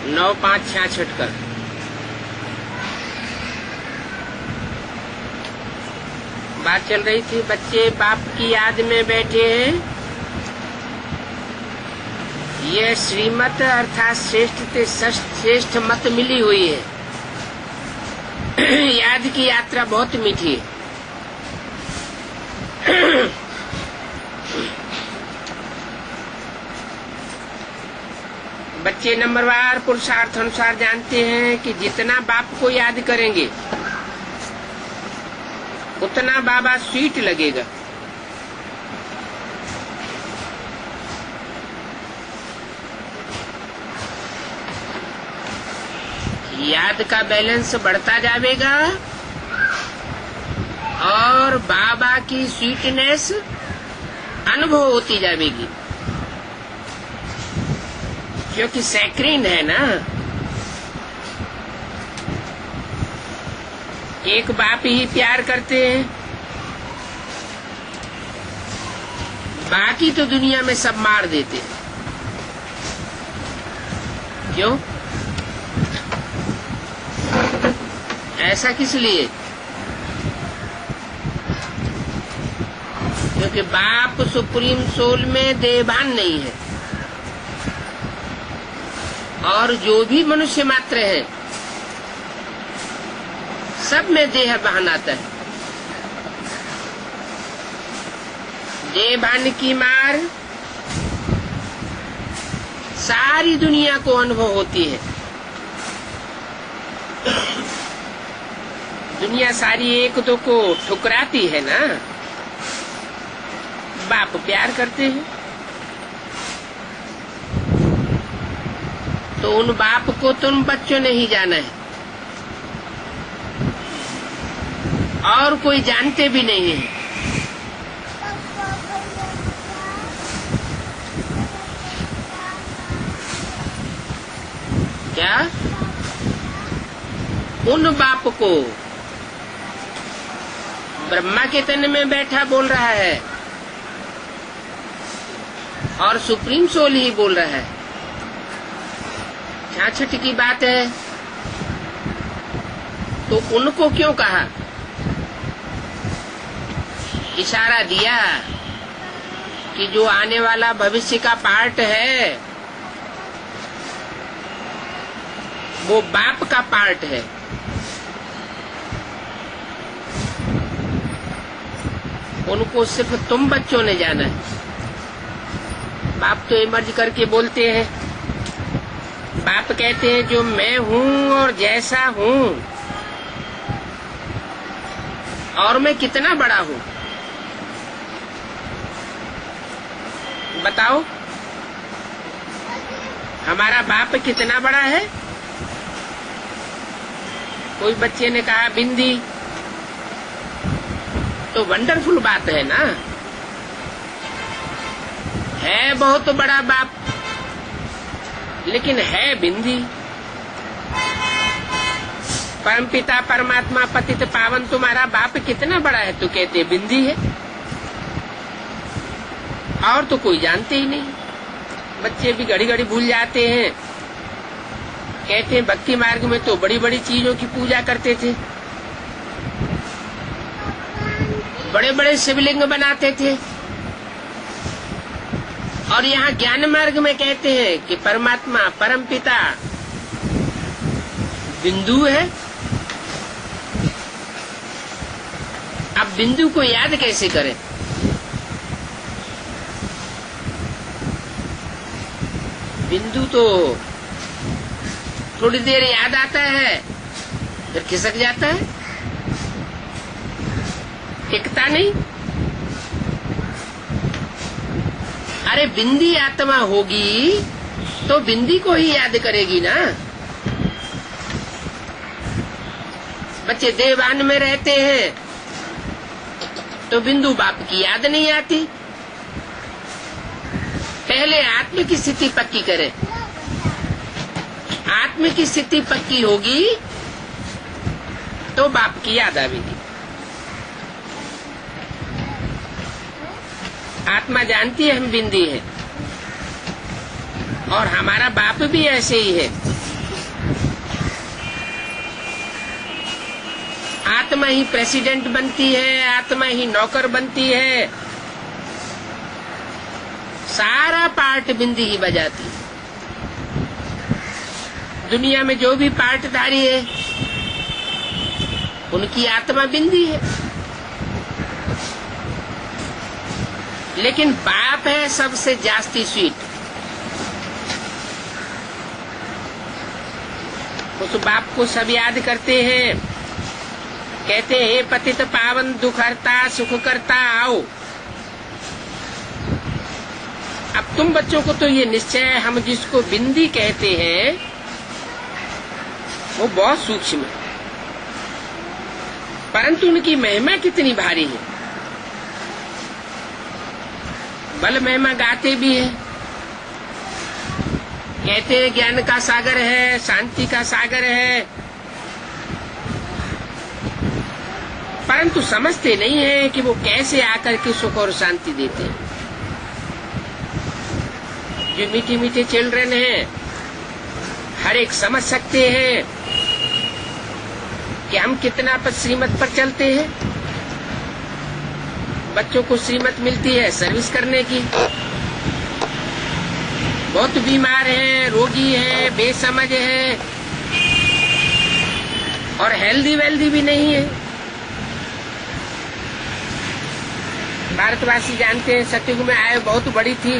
9-5-66 कर। बात चल रही थी, बच्चे बाप की याद में बैठे हैं। यह श्रीमत अर्थात श्रेष्ठ मत मिली हुई है। याद की यात्रा बहुत मीठी है। बच्चे नंबरवार पुरुषार्थ अनुसार जानते हैं कि जितना बाप को याद करेंगे उतना बाबा स्वीट लगेगा। याद का बैलेंस बढ़ता जाएगा और बाबा की स्वीटनेस अनुभव होती जाएगी, क्योंकि सैक्रीन है ना। एक बाप ही प्यार करते हैं, बाकी तो दुनिया में सब मार देते हैं। क्यों? ऐसा किस लिए? क्योंकि बाप सुप्रीम सोल में देहभान नहीं है, और जो भी मनुष्य मात्र है सब में देह भान आता है। देहभान की मार सारी दुनिया को अनुभव होती है। दुनिया सारी एक दो को ठुकराती है ना। बाप प्यार करते हैं तो उन बाप को तुम बच्चों ने ही जाना है, और कोई जानते भी नहीं है। क्या? उन बाप को ब्रह्मा के तन में बैठा बोल रहा है और सुप्रीम सोल ही बोल रहा है। 66 की बात है तो उनको क्यों कहा? इशारा दिया कि जो आने वाला भविष्य का पार्ट है वो बाप का पार्ट है। उनको सिर्फ तुम बच्चों ने जाना है। बाप तो इमर्ज करके बोलते हैं। बाप कहते हैं जो मैं हूँ और जैसा हूँ, और मैं कितना बड़ा हूँ बताओ। हमारा बाप कितना बड़ा है? कोई बच्चे ने कहा बिंदी, तो वंडरफुल बात है ना। है बहुत बड़ा बाप, लेकिन है बिंदी। परमपिता परमात्मा पतित पावन तुम्हारा बाप कितना बड़ा है? तो कहते बिंदी है, और तो कोई जानते ही नहीं। बच्चे भी घड़ी घड़ी भूल जाते हैं। कहते हैं भक्ति मार्ग में तो बड़ी बड़ी चीजों की पूजा करते थे, बड़े बड़े शिवलिंग बनाते थे, और यहाँ ज्ञान मार्ग में कहते हैं कि परमात्मा परमपिता बिंदु है। अब बिंदु को याद कैसे करें? बिंदु तो थोड़ी देर याद आता है फिर खिसक जाता है, टिकता नहीं। अरे बिंदी आत्मा होगी तो बिंदी को ही याद करेगी ना। बच्चे देवान में रहते हैं तो बिंदु बाप की याद नहीं आती। पहले आत्म की स्थिति पक्की करें। आत्म की स्थिति पक्की होगी तो बाप की याद आएगी। आत्मा जानती है हम बिंदी हैं, और हमारा बाप भी ऐसे ही है। आत्मा ही प्रेसिडेंट बनती है, आत्मा ही नौकर बनती है, सारा पार्ट बिंदी ही बजाती है। दुनिया में जो भी पार्टधारी है उनकी आत्मा बिंदी है, लेकिन बाप है सबसे जास्ती स्वीट। उस बाप को सब याद करते हैं, कहते हैं हे पतित पावन दुख हरता सुख करता आओ। अब तुम बच्चों को तो ये निश्चय है, हम जिसको बिंदी कहते हैं वो बहुत सूक्ष्म है, परंतु उनकी महिमा कितनी भारी है। बल महिमा गाते भी है, कहते हैं ज्ञान का सागर है, शांति का सागर है, परंतु समझते नहीं है कि वो कैसे आकर के सुख और शांति देते हैं। जो मीठे मीठे चिल्ड्रन हैं हर एक समझ सकते हैं कि हम कितना श्रीमत पर चलते हैं। बच्चों को श्रीमत मिलती है सर्विस करने की, बहुत बीमार है, रोगी है, बेसमझ है और हेल्दी वेल्दी भी नहीं है। भारतवासी जानते हैं सतयुग में आयु बहुत बड़ी थी,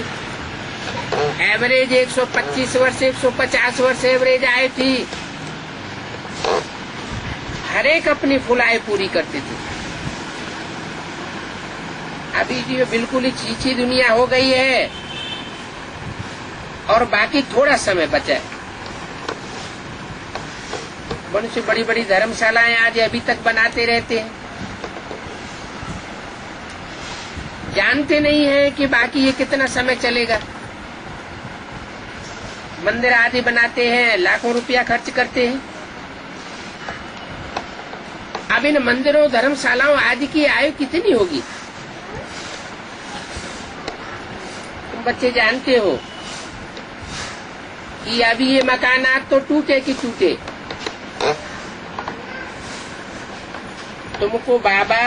एवरेज 125 वर्ष 150 वर्ष एवरेज आयु थी। हर एक अपनी फुल आयु पूरी करते थे। अभी जो बिल्कुल ही चीची दुनिया हो गई है और बाकी थोड़ा समय बचा है। मनुष्य बड़ी बड़ी धर्मशालाएं आज अभी तक बनाते रहते हैं, जानते नहीं है कि बाकी ये कितना समय चलेगा। मंदिर आदि बनाते हैं, लाखों रुपया खर्च करते हैं। अब इन मंदिरों धर्मशालाओं आदि की आयु कितनी होगी तुम बच्चे जानते हो कि अभी ये मकानात तो टूटे कि टूटे। तुमको बाबा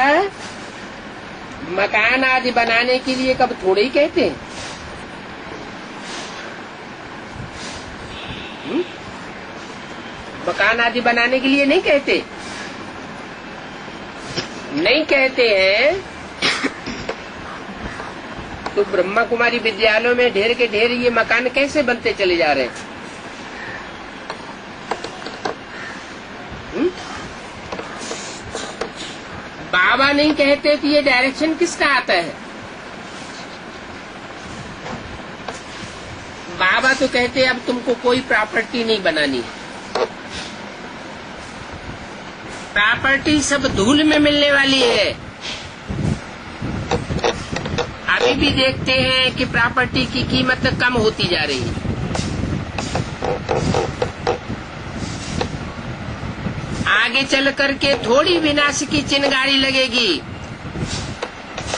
मकान आदि बनाने के लिए कब थोड़े ही कहते हैं। मकान आदि बनाने के लिए नहीं कहते, नहीं कहते हैं तो ब्रह्मा कुमारी विद्यालयों में ढेर के ढेर ये मकान कैसे बनते चले जा रहे हैं। बाबा नहीं कहते कि ये डायरेक्शन किसका आता है। बाबा तो कहते अब तुमको कोई प्रॉपर्टी नहीं बनानी है, प्रॉपर्टी सब धूल में मिलने वाली है। अभी भी देखते हैं कि प्रॉपर्टी की कीमत कम होती जा रही है। आगे चल करके थोड़ी विनाश की चिंगारी लगेगी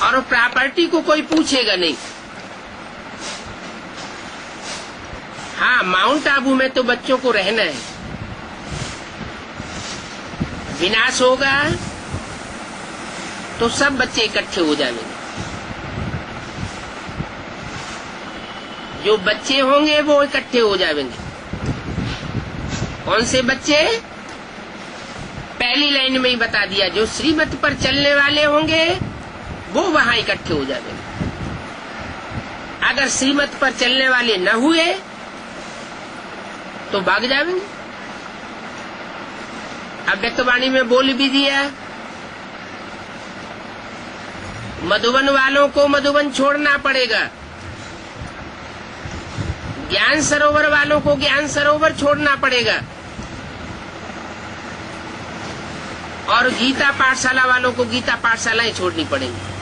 और प्रॉपर्टी को कोई पूछेगा नहीं। हाँ, माउंट आबू में तो बच्चों को रहना है। विनाश होगा तो सब बच्चे इकट्ठे हो जाएंगे। जो बच्चे होंगे वो इकट्ठे हो जाएंगे। कौन से बच्चे? पहली लाइन में ही बता दिया, जो श्रीमत पर चलने वाले होंगे वो वहां इकट्ठे हो जाएंगे। अगर श्रीमत पर चलने वाले न हुए तो भाग जाएंगे। अव्यक्तवाणी में बोल भी दिया, मधुबन वालों को मधुबन छोड़ना पड़ेगा, ज्ञान सरोवर वालों को ज्ञान सरोवर छोड़ना पड़ेगा और गीता पाठशाला वालों को गीता पाठशालाएं छोड़नी पड़ेंगी।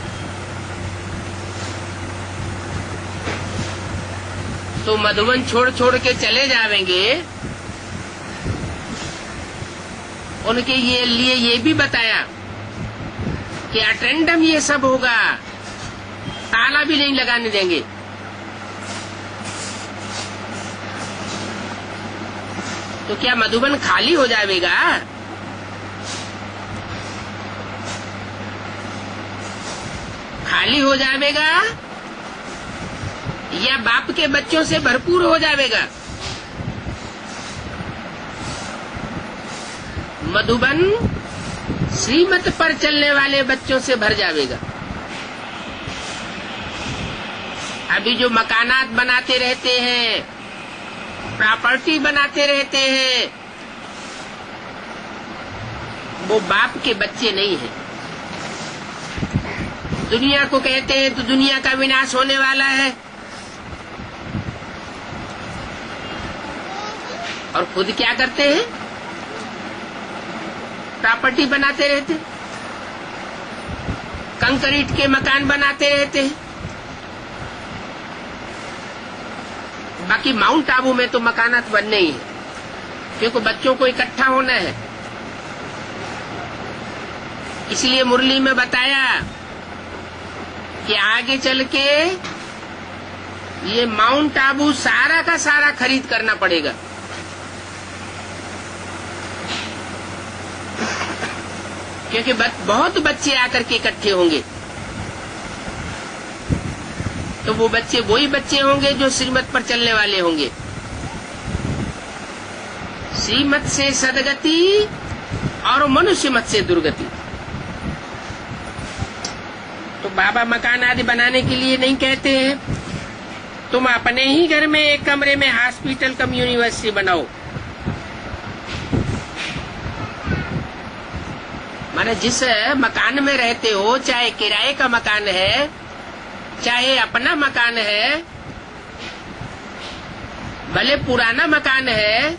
तो मधुबन छोड़ छोड़ के चले जाएंगे। उनके लिए ये भी बताया कि अटेंडम ये सब होगा, ताला भी नहीं लगाने देंगे। तो क्या मधुबन खाली हो जाएगा? खाली हो जाएगा या बाप के बच्चों से भरपूर हो जाएगा? मधुबन श्रीमत पर चलने वाले बच्चों से भर जाएगा। अभी जो मकानात बनाते रहते हैं, प्रॉपर्टी बनाते रहते हैं, वो बाप के बच्चे नहीं हैं। दुनिया को कहते हैं तो दुनिया का विनाश होने वाला है, और खुद क्या करते हैं? प्रॉपर्टी बनाते रहते, कंक्रीट के मकान बनाते रहते हैं। बाकी माउंट आबू में तो मकानात बनने ही है, क्योंकि बच्चों को इकट्ठा होना है। इसलिए मुरली में बताया कि आगे चल के ये माउंट आबू सारा का सारा खरीद करना पड़ेगा। क्योंकि बहुत बच्चे आकर के इकट्ठे होंगे, तो वो बच्चे वही बच्चे होंगे जो श्रीमत पर चलने वाले होंगे। श्रीमत से सदगति और मनुष्य मत से दुर्गति। तो बाबा मकान आदि बनाने के लिए नहीं कहते हैं तुम अपने ही घर में एक कमरे में हॉस्पिटल कम यूनिवर्सिटी बनाओ। माने जिस मकान में रहते हो, चाहे किराए का मकान है चाहे अपना मकान है, भले पुराना मकान है,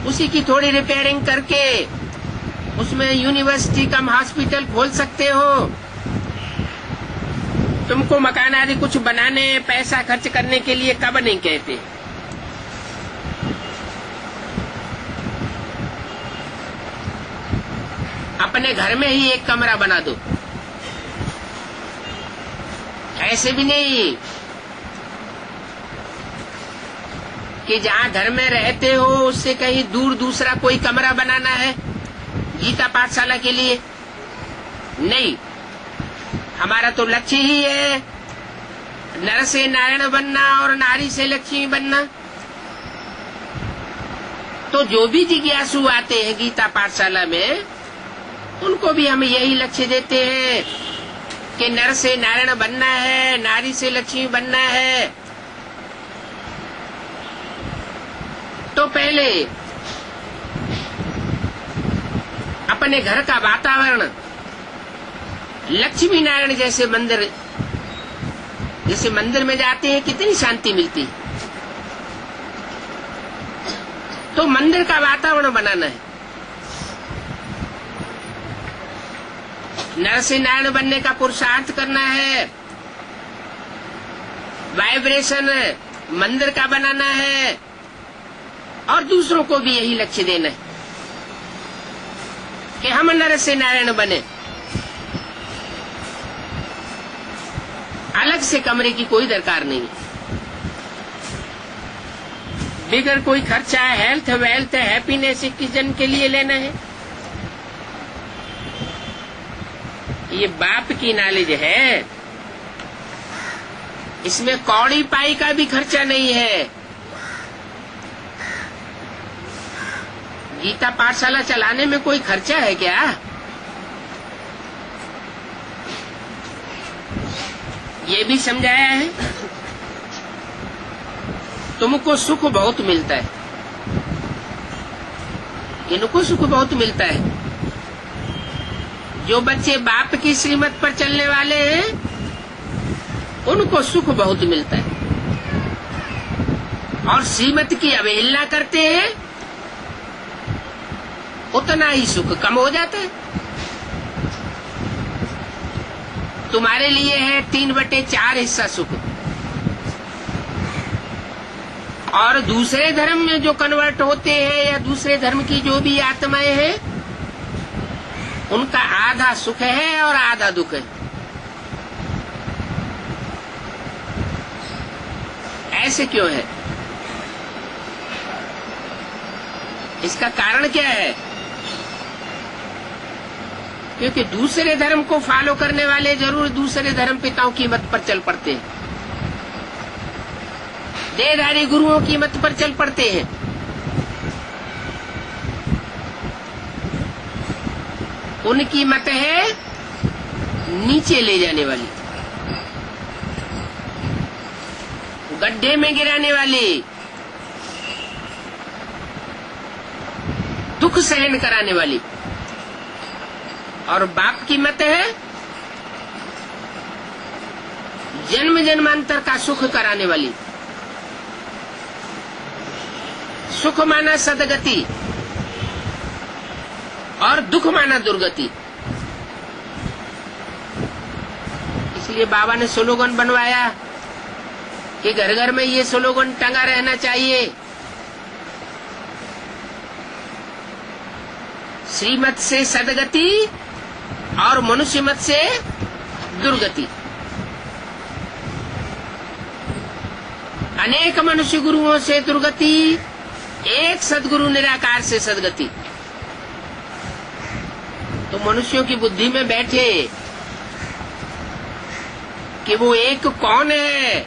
उसी की थोड़ी रिपेयरिंग करके उसमें यूनिवर्सिटी कम हॉस्पिटल खोल सकते हो। तुमको मकान आदि कुछ बनाने, पैसा खर्च करने के लिए कब नहीं कहते। अपने घर में ही एक कमरा बना दो। ऐसे भी नहीं कि जहाँ घर में रहते हो उससे कहीं दूर दूसरा कोई कमरा बनाना है गीता पाठशाला के लिए। नहीं, हमारा तो लक्ष्य ही है नर से नारायण बनना और नारी से लक्ष्मी बनना। तो जो भी जिज्ञासु आते हैं गीता पाठशाला में, उनको भी हम यही लक्ष्य देते हैं कि नर से नारायण बनना है, नारी से लक्ष्मी बनना है। तो पहले अपने घर का वातावरण लक्ष्मी नारायण जैसे मंदिर में जाते हैं, कितनी शांति मिलती है। तो मंदिर का वातावरण बनाना है। नर से नारायण बनने का पुरुषार्थ करना है। वाइब्रेशन मंदिर का बनाना है, और दूसरों को भी यही लक्ष्य देना है कि हम नर से नारायण बने। अलग से कमरे की कोई दरकार नहीं है, बिगर कोई खर्चा हेल्थ वेल्थ हैप्पीनेस किस जन के लिए लेना है। ये बाप की नॉलेज है, इसमें कौड़ी पाई का भी खर्चा नहीं है। गीता पाठशाला चलाने में कोई खर्चा है क्या? ये भी समझाया है। तुमको सुख बहुत मिलता है, इनको सुख बहुत मिलता है। जो बच्चे बाप की श्रीमत पर चलने वाले हैं, उनको सुख बहुत मिलता है, और श्रीमत की अवहेलना करते हैं, उतना ही सुख कम हो जाता है। तुम्हारे लिए है 3/4 हिस्सा सुख, और दूसरे धर्म में जो कन्वर्ट होते हैं या दूसरे धर्म की जो भी आत्माएं हैं, उनका आधा सुख है और आधा दुख है। ऐसे क्यों है? इसका कारण क्या है? क्योंकि दूसरे धर्म को फॉलो करने वाले जरूर दूसरे धर्म पिताओं की मत पर चल पड़ते हैं, देहधारी गुरुओं की मत पर चल पड़ते हैं। उनकी मत है नीचे ले जाने वाली, गड्ढे में गिराने वाली, दुख सहन कराने वाली। और बाप की मत है जन्म जन्मांतर का सुख कराने वाली। सुख माना सदगति और दुख माना दुर्गति। इसलिए बाबा ने स्लोगन बनवाया कि घर घर में ये स्लोगन टंगा रहना चाहिए, श्रीमत से सदगति और मनुष्य मत से दुर्गति। अनेक मनुष्य गुरुओं से दुर्गति, एक सदगुरु निराकार से सदगति। तो मनुष्यों की बुद्धि में बैठे कि वो एक कौन है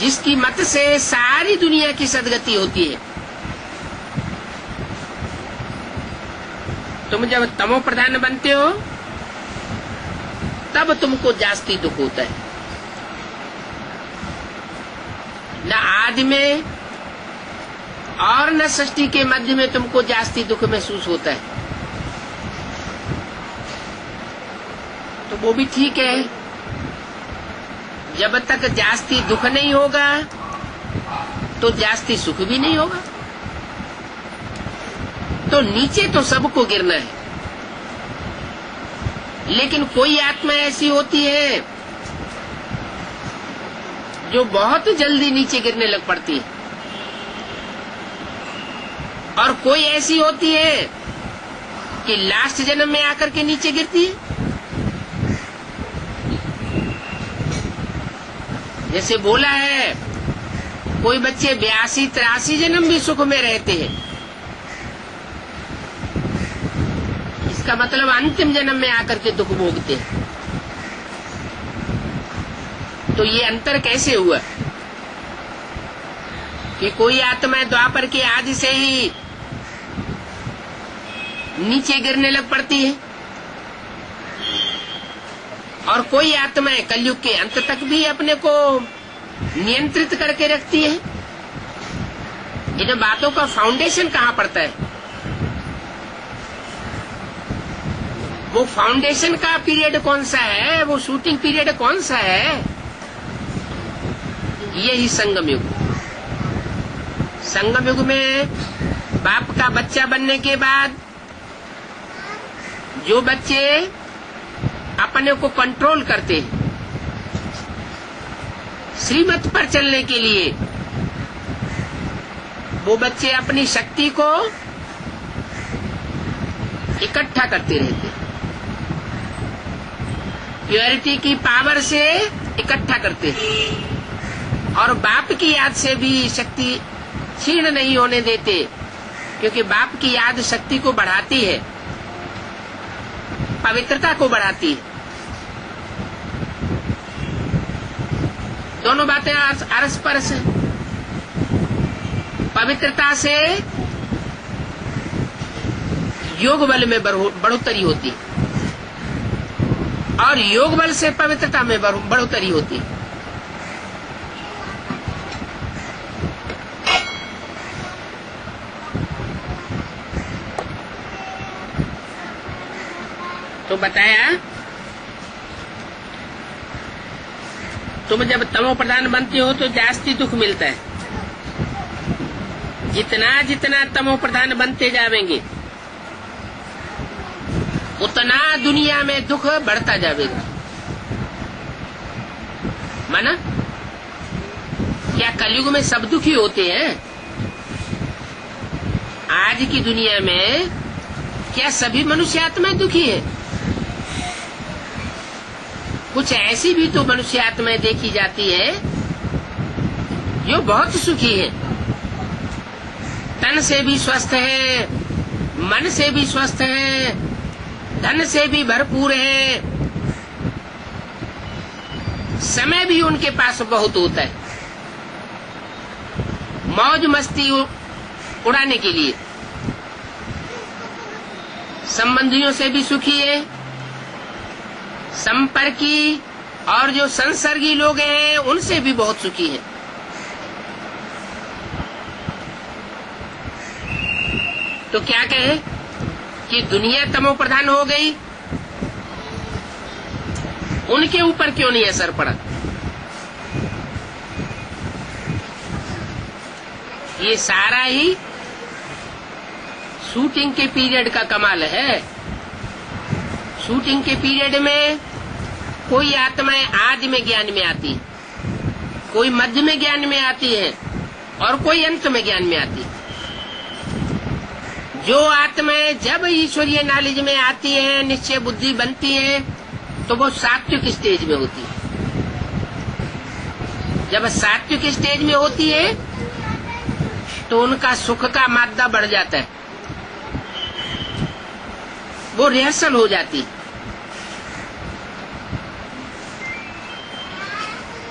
जिसकी मत से सारी दुनिया की सदगति होती है। तुम जब तमो प्रधान बनते हो तब तुमको जास्ती दुख होता है। न आदि में और न सृष्टि के मध्य में तुमको जास्ती दुख महसूस होता है। तो वो भी ठीक है, जब तक जास्ती दुख नहीं होगा तो जास्ती सुख भी नहीं होगा। तो नीचे तो सबको गिरना है, लेकिन कोई आत्मा ऐसी होती है जो बहुत जल्दी नीचे गिरने लग पड़ती है, और कोई ऐसी होती है कि लास्ट जन्म में आकर के नीचे गिरती है। जैसे बोला है कोई बच्चे 82-83 जन्म भी सुख में रहते हैं, इसका मतलब अंतिम जन्म में आकर के दुख भोगते हैं। तो ये अंतर कैसे हुआ कि कोई आत्मा द्वापर के आदि से ही नीचे गिरने लग पड़ती है और कोई आत्मा कलयुग के अंत तक भी अपने को नियंत्रित करके रखती है। इन बातों का फाउंडेशन कहाँ पड़ता है? वो फाउंडेशन का पीरियड कौन सा है, वो शूटिंग पीरियड कौन सा है? यही संगम युग। संगम युग में बाप का बच्चा बनने के बाद जो बच्चे अपने को कंट्रोल करते हैं श्रीमत पर चलने के लिए, वो बच्चे अपनी शक्ति को इकट्ठा करते रहते हैं, प्योरिटी की पावर से इकट्ठा करते हैं और बाप की याद से भी शक्ति क्षीण नहीं होने देते, क्योंकि बाप की याद शक्ति को बढ़ाती है, पवित्रता को बढ़ाती है। दोनों बातें अरस परस हैं। पवित्रता से योग बल में बढ़ोतरी होती है और योग बल से पवित्रता में बढ़ोतरी होती है। तो बताया तुम जब तमो प्रधान बनते हो तो जास्ती दुख मिलता है। जितना जितना तमो प्रधान बनते जावेंगे उतना दुनिया में दुख बढ़ता जाएगा। माना क्या कलयुग में सब दुखी होते हैं? आज की दुनिया में क्या सभी मनुष्य आत्माएं दुखी है? कुछ ऐसी भी तो मनुष्य आत्माएं देखी जाती है जो बहुत सुखी है, तन से भी स्वस्थ है, मन से भी स्वस्थ है, धन से भी भरपूर हैं, समय भी उनके पास बहुत होता है मौज मस्ती उड़ाने के लिए। संबंधियों से भी सुखी है, संपर्की और जो संसर्गी लोग हैं उनसे भी बहुत सुखी है। तो क्या कहे कि दुनिया तमो प्रधान हो गई, उनके ऊपर क्यों नहीं असर पड़ा? ये सारा ही शूटिंग के पीरियड का कमाल है। शूटिंग के पीरियड में कोई आत्माएं आदि में ज्ञान में आती है, कोई मध्य में ज्ञान में आती है और कोई अंत में ज्ञान में आती है। जो आत्माएं जब ईश्वरीय नॉलेज में आती है, निश्चय बुद्धि बनती है, तो वो सात्विक स्टेज में होती है। जब सात्विक स्टेज में होती है तो उनका सुख का मात्रा बढ़ जाता है, वो रिहर्सल हो जाती।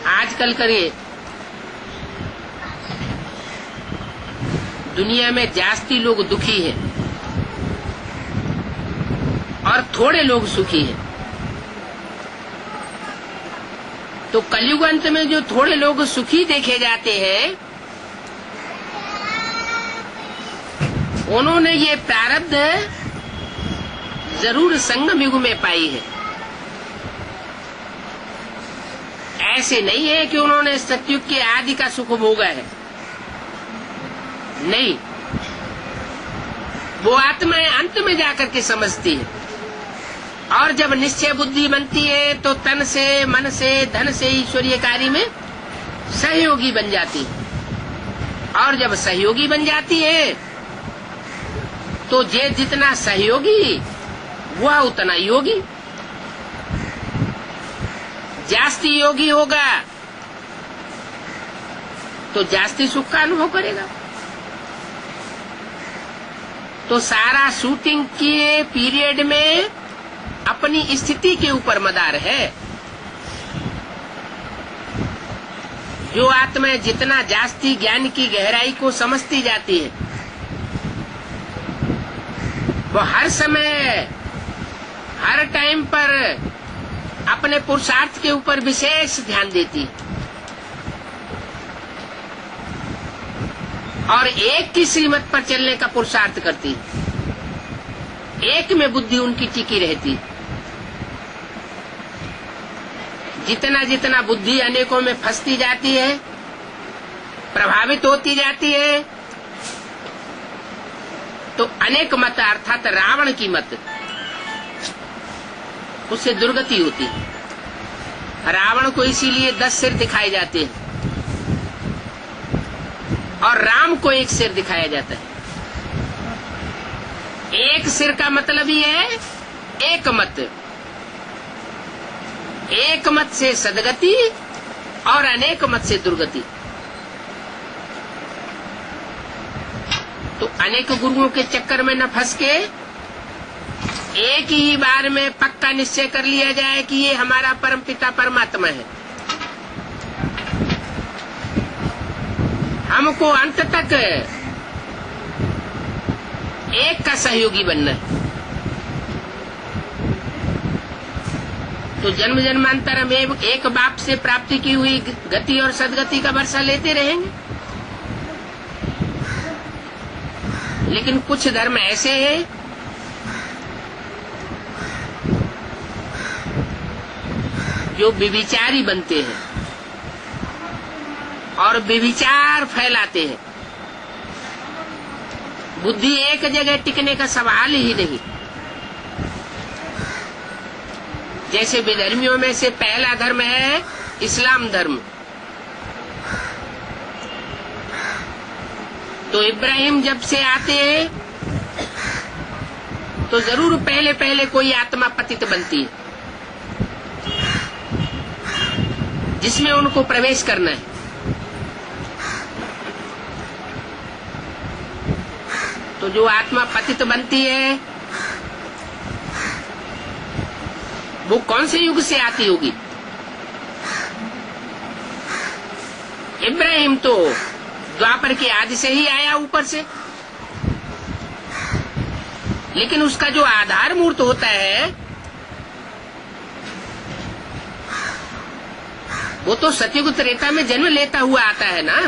आजकल करिए दुनिया में जास्ती लोग दुखी हैं और थोड़े लोग सुखी हैं। तो कलयुग अंत में जो थोड़े लोग सुखी देखे जाते हैं, उन्होंने ये प्रारब्ध जरूर संगम युग में पाई है। ऐसे नहीं है कि उन्होंने सतयुग के आदि का सुख भोगा है, नहीं। वो आत्माएं अंत में जाकर के समझती है, और जब निश्चय बुद्धि बनती है तो तन से, मन से, धन से ईश्वरीय कार्य में सहयोगी बन जाती है। और जब सहयोगी बन जाती है तो जे जितना सहयोगी वह उतना योगी। जास्ती योगी होगा तो जास्ती सुख का अनुभव करेगा। तो सारा शूटिंग के पीरियड में अपनी स्थिति के ऊपर मदार है। जो आत्मा जितना जास्ती ज्ञान की गहराई को समझती जाती है, वो हर समय हर टाइम पर अपने पुरुषार्थ के ऊपर विशेष ध्यान देती है और एक की श्रीमत पर चलने का पुरुषार्थ करती है। एक में बुद्धि उनकी टिकी रहती है। जितना जितना बुद्धि अनेकों में फंसती जाती है, प्रभावित होती जाती है, तो अनेक मत अर्थात रावण की मत, उससे दुर्गति होती है। रावण को इसीलिए 10 सिर दिखाए जाते हैं और राम को 1 सिर दिखाया जाता है। 1 सिर का मतलब ये है एक मत। एक मत से सदगति और अनेक मत से दुर्गति। तो अनेक गुरुओं के चक्कर में न फंस के एक ही बार में पक्का निश्चय कर लिया जाए कि ये हमारा परम पिता परमात्मा है। हमको अंत तक एक का सहयोगी बनना है। तो जन्म जन्मांतर हम एक बाप से प्राप्ति की हुई गति और सदगति का वर्षा लेते रहेंगे। लेकिन कुछ धर्म ऐसे हैं जो व्यभिचारी बनते हैं और व्यभिचार फैलाते हैं। बुद्धि एक जगह टिकने का सवाल ही नहीं। जैसे विधर्मियों में से पहला धर्म है इस्लाम धर्म। तो इब्राहिम जब से आते हैं तो जरूर पहले पहले कोई आत्मा पतित बनती है जिसमें उनको प्रवेश करना है। तो जो आत्मा पतित बनती है वो कौन से युग से आती होगी? इब्राहिम तो द्वापर के आदि से ही आया ऊपर से, लेकिन उसका जो आधार मूर्त होता है वो तो सतयुग त्रेता में जन्म लेता हुआ आता है ना।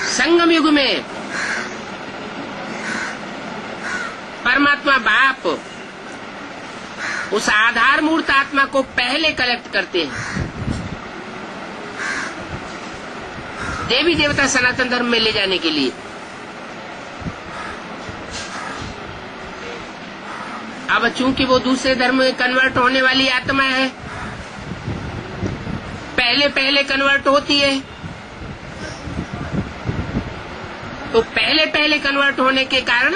संगम युग में परमात्मा बाप उस आधार मूर्त आत्मा को पहले कलेक्ट करते हैं, देवी देवता सनातन धर्म में ले जाने के लिए। अब चूंकि वो दूसरे धर्म में कन्वर्ट होने वाली आत्मा है, पहले पहले कन्वर्ट होती है, तो पहले पहले कन्वर्ट होने के कारण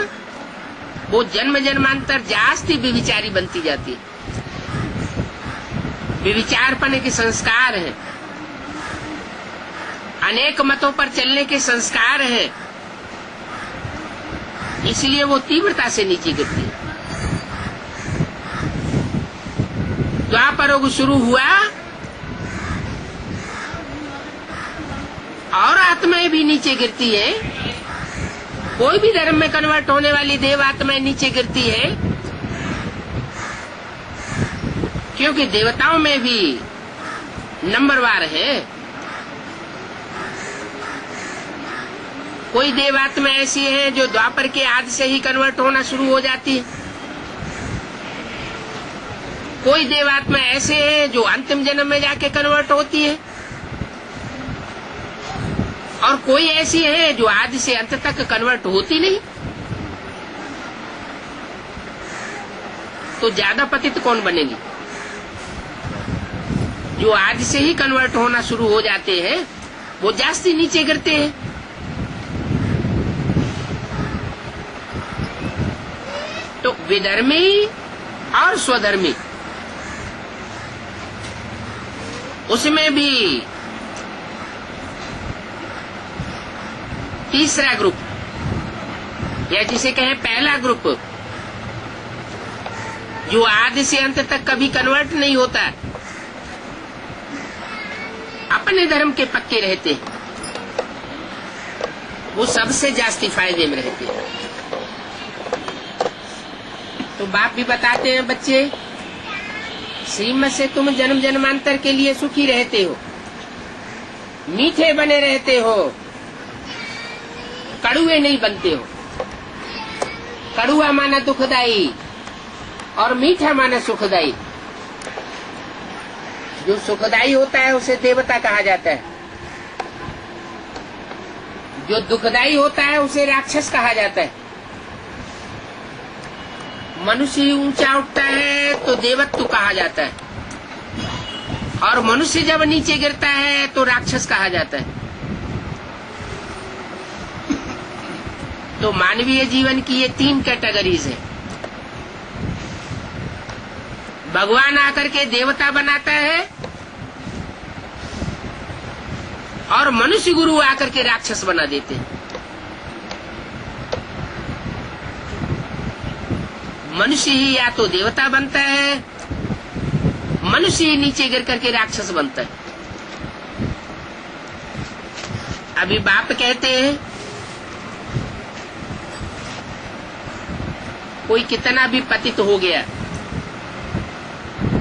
वो जन्म जन्मांतर जास्ती विविचारी बनती जाती है। विविचारपने के संस्कार हैं, अनेक मतों पर चलने के संस्कार हैं, इसलिए वो तीव्रता से नीचे गिरती है। द्वापर युग शुरू हुआ और आत्माएं भी नीचे गिरती है। कोई भी धर्म में कन्वर्ट होने वाली देव आत्माएं नीचे गिरती है, क्योंकि देवताओं में भी नंबरवार है। कोई देवात्मा ऐसी है जो द्वापर के आदि से ही कन्वर्ट होना शुरू हो जाती है, कोई देवात्मा ऐसे है जो अंतिम जन्म में जाके कन्वर्ट होती है, और कोई ऐसी है जो आदि से अंत तक कन्वर्ट होती नहीं। तो ज्यादा पतित कौन बनेगी? जो आदि से ही कन्वर्ट होना शुरू हो जाते हैं वो जास्ती नीचे गिरते हैं। तो विधर्मी और स्वधर्मी, उसमें भी तीसरा ग्रुप, या जिसे कहें पहला ग्रुप, जो आदि से अंत तक कभी कन्वर्ट नहीं होता, अपने धर्म के पक्के रहते हैं, वो सबसे जास्ती फायदे में रहते हैं। तो बाप भी बताते हैं, बच्चे श्रीमत से तुम जन्म जन्मांतर के लिए सुखी रहते हो, मीठे बने रहते हो, कड़ुए नहीं बनते हो। कड़ुआ माना दुखदाई और मीठा माना सुखदाई। जो सुखदाई होता है उसे देवता कहा जाता है, जो दुखदाई होता है उसे राक्षस कहा जाता है। मनुष्य ऊंचा उठता है तो देवत्व कहा जाता है, और मनुष्य जब नीचे गिरता है तो राक्षस कहा जाता है। तो मानवीय जीवन की ये 3 कैटेगरीज है। भगवान आकर के देवता बनाता है, और मनुष्य गुरु आकर के राक्षस बना देते हैं। मनुष्य ही या तो देवता बनता है, मनुष्य ही नीचे गिर करके राक्षस बनता है। अभी बाप कहते हैं, कोई कितना भी पतित हो गया,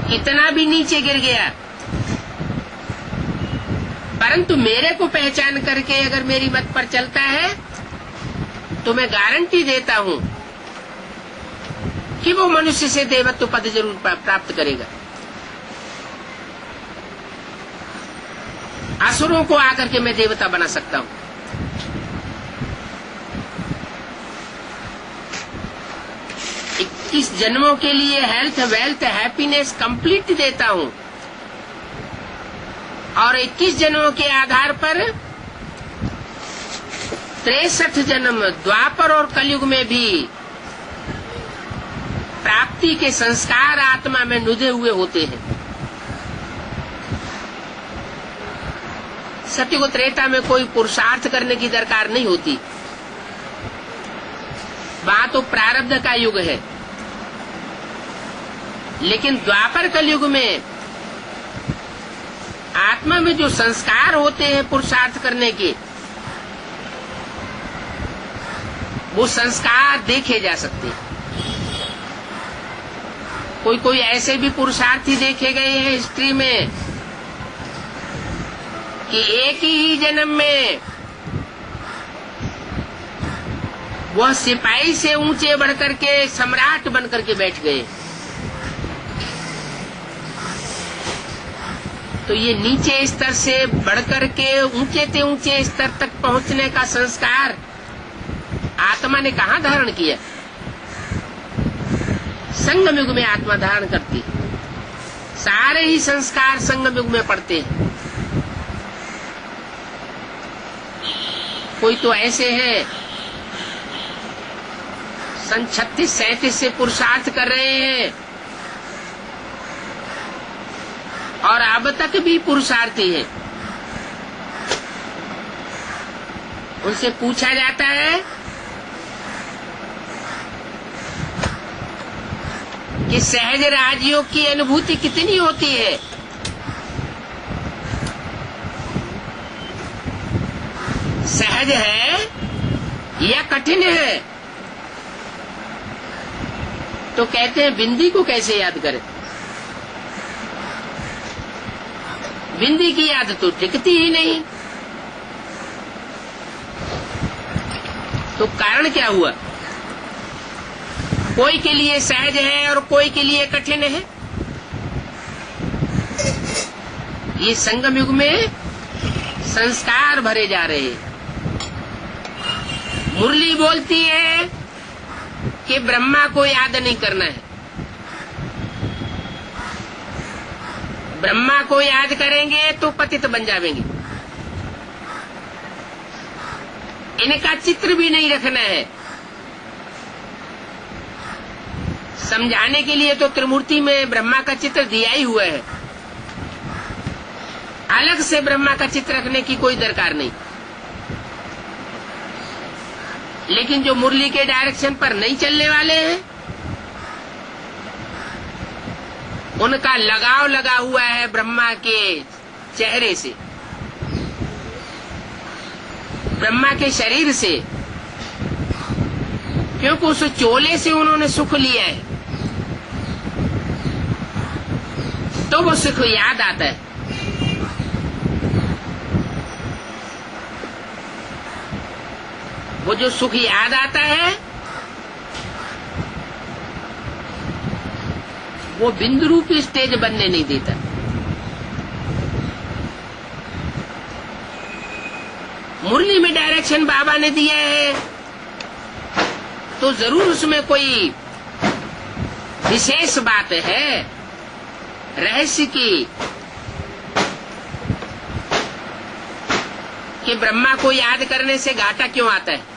कितना भी नीचे गिर गया, परंतु मेरे को पहचान करके अगर मेरी मत पर चलता है तो मैं गारंटी देता हूं कि वो मनुष्य से देवत्व पद जरूर प्राप्त करेगा। असुरों को आकर के मैं देवता बना सकता हूं। इस जन्मों के लिए हेल्थ, वेल्थ, हैप्पीनेस कंप्लीट देता हूं, और 21 जन्मों के आधार पर 63 जन्म द्वापर और कलयुग में भी प्राप्ति के संस्कार आत्मा में नुदे हुए होते हैं। सतयुग त्रेता में कोई पुरुषार्थ करने की दरकार नहीं होती, वहां तो प्रारब्ध का युग है। लेकिन द्वापर कलयुग में आत्मा में जो संस्कार होते हैं पुरुषार्थ करने के, वो संस्कार देखे जा सकते हैं। कोई कोई ऐसे भी पुरुषार्थी देखे गए हैं हिस्ट्री में कि एक ही जन्म में वह सिपाही से ऊंचे बढ़कर के सम्राट बनकर के बैठ गए। तो ये नीचे स्तर से बढ़कर के ऊंचे से ऊंचे स्तर तक पहुंचने का संस्कार आत्मा ने कहाँ धारण किया? संगम युग में आत्मा धारण करती। सारे ही संस्कार संगम युग में पड़ते हैं। कोई तो ऐसे हैं सन 36-37 से पुरुषार्थ कर रहे हैं और अब तक भी पुरुषार्थी हैं। उनसे पूछा जाता है कि सहज राजयोग की अनुभूति कितनी होती है? सहज है या कठिन है? तो कहते हैं बिंदी को कैसे याद करें? बिंदी की याद तो टिकती ही नहीं। तो कारण क्या हुआ? कोई के लिए सहज है और कोई के लिए कठिन है। ये संगम युग में संस्कार भरे जा रहे हैं। मुरली बोलती है कि ब्रह्मा को याद नहीं करना है। ब्रह्मा को याद करेंगे तो पतित बन जाएंगे। इनका चित्र भी नहीं रखना है। समझाने के लिए तो त्रिमूर्ति में ब्रह्मा का चित्र दिया ही हुआ है। अलग से ब्रह्मा का चित्र रखने की कोई दरकार नहीं। लेकिन जो मुरली के डायरेक्शन पर नहीं चलने वाले हैं, उनका लगाव लगा हुआ है ब्रह्मा के चेहरे से, ब्रह्मा के शरीर से, क्योंकि उस चोले से उन्होंने सुख लिया है। तो वो सुख याद आता है। वो जो सुख याद आता है वो बिंदु रूपी स्टेज बनने नहीं देता। मुरली में डायरेक्शन बाबा ने दिया है तो जरूर उसमें कोई विशेष बात है, रहस्य की, कि ब्रह्मा को याद करने से घाटा क्यों आता है।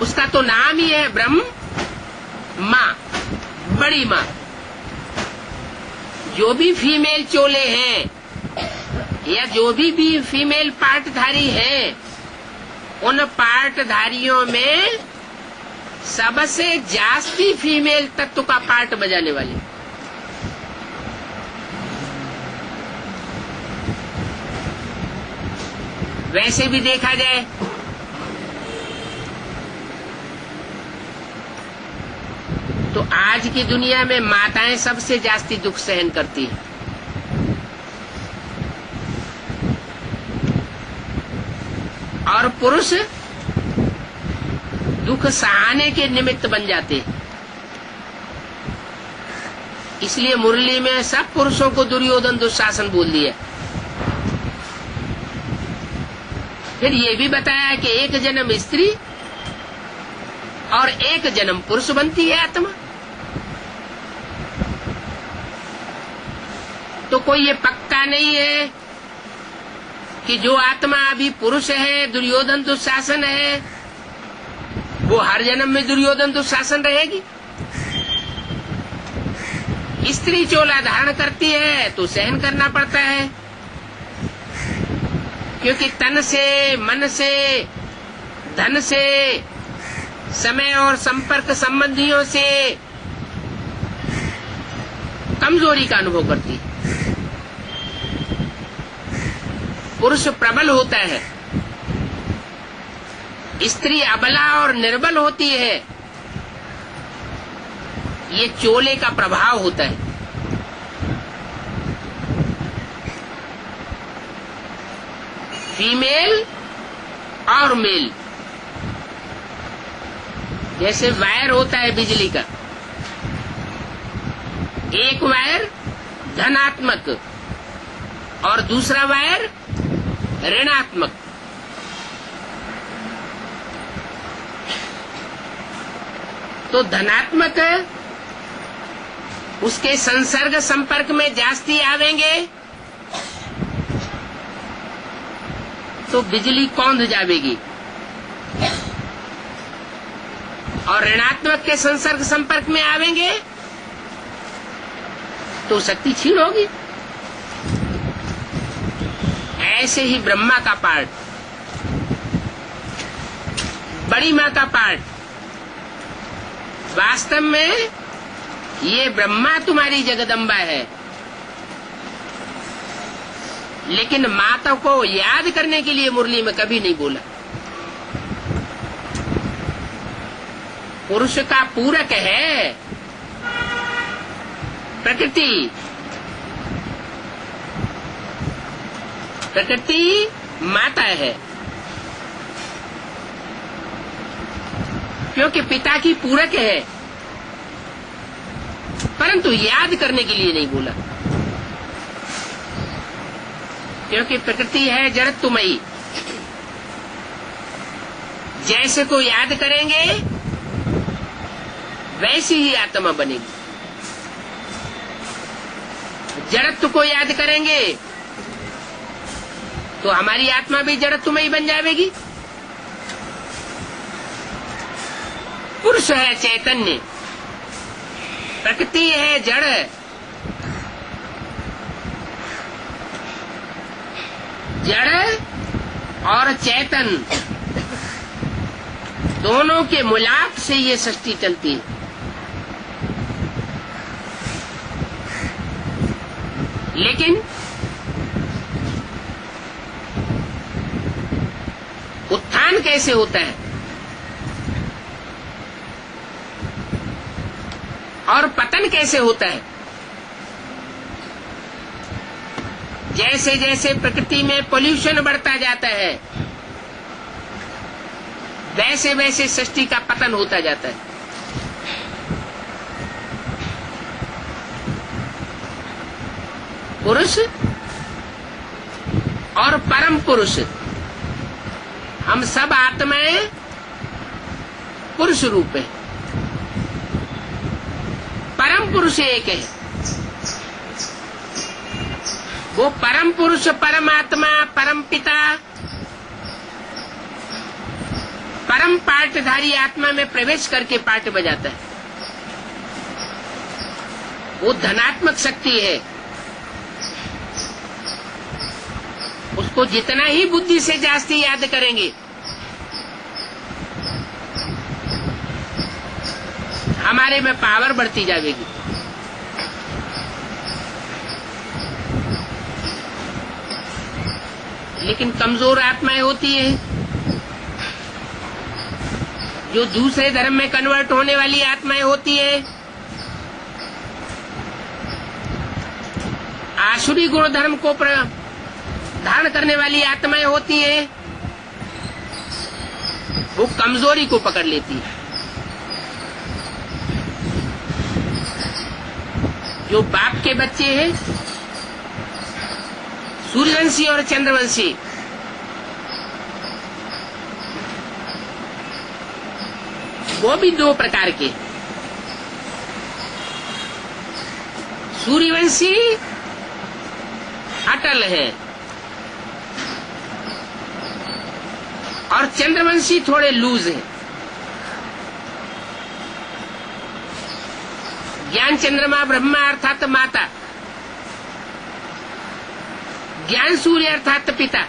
उसका तो नाम ही है ब्रह्म माँ, बड़ी माँ। जो भी फीमेल चोले हैं या जो भी फीमेल पार्टधारी हैं, उन पार्टधारियों में सबसे जास्ती फीमेल तत्व का पार्ट बजाने वाली। वैसे भी देखा जाए तो आज की दुनिया में माताएं सबसे जास्ती दुख सहन करती हैं। और पुरुष दुख सहाने के निमित्त बन जाते हैं। इसलिए मुरली में सब पुरुषों को दुर्योधन दुशासन बोल दिया। फिर ये भी बताया कि एक जन्म स्त्री और एक जन्म पुरुष बनती है आत्मा। तो कोई ये पक्का नहीं है कि जो आत्मा अभी पुरुष है, दुर्योधन दुशासन है, वो हर जन्म में दुर्योधन दुशासन रहेगी। स्त्री चोला धारण करती है तो सहन करना पड़ता है, क्योंकि तन से, मन से, धन से, समय और संपर्क संबंधियों से कमजोरी का अनुभव करती है। पुरुष प्रबल होता है, स्त्री अबला और निर्बल होती है। ये चोले का प्रभाव होता है। फीमेल और मेल, जैसे वायर होता है बिजली का, एक वायर धनात्मक और दूसरा वायर ऋणात्मक। तो धनात्मक उसके संसर्ग संपर्क में जास्ती आवेंगे तो बिजली कौंध जावेगी, और ऋणात्मक के संसर्ग संपर्क में आवेंगे तो शक्ति क्षीण होगी। ऐसे ही ब्रह्मा का पार्ट, बड़ी मां का पार्ट, वास्तव में ये ब्रह्मा तुम्हारी जगदम्बा है, लेकिन माता को याद करने के लिए मुरली में कभी नहीं बोला। पुरुष का पूरक है प्रकृति। प्रकृति माता है, क्योंकि पिता की पूरक है, परंतु याद करने के लिए नहीं बोला, क्योंकि प्रकृति है जड़त्वमयी। जैसे को याद करेंगे वैसी ही आत्मा बनेगी। जड़त्व को याद करेंगे तो हमारी आत्मा भी जड़त्वमयी बन जाएगी। पुरुष है चैतन्य, प्रकृति है जड़। जड़ और चेतन दोनों के मिलाप से ये सृष्टि चलती है। लेकिन उत्थान कैसे होता है और पतन कैसे होता है? जैसे जैसे प्रकृति में पोल्यूशन बढ़ता जाता है, वैसे वैसे सृष्टि का पतन होता जाता है। पुरुष और परम पुरुष, हम सब आत्माएं पुरुष रूप है। परम पुरुष एक है। वो परम पुरुष, परमात्मा, परम पिता, परम पाठधारी आत्मा में प्रवेश करके पाठ बजाता है। वो धनात्मक शक्ति है। उसको जितना ही बुद्धि से जास्ती याद करेंगे, हमारे में पावर बढ़ती जाएगी। लेकिन कमजोर आत्माएं होती हैं, जो दूसरे धर्म में कन्वर्ट होने वाली आत्माएं होती हैं, आसुरी गुण धर्म को धारण करने वाली आत्माएं होती हैं, वो कमजोरी को पकड़ लेती है। जो बाप के बच्चे हैं, सूर्यवंशी और चंद्रवंशी, वो भी दो प्रकार के। सूर्यवंशी अटल है और चंद्रवंशी थोड़े लूज है। ज्ञान चंद्रमा ब्रह्मा अर्थात माता, ज्ञान सूर्य अर्थात पिता।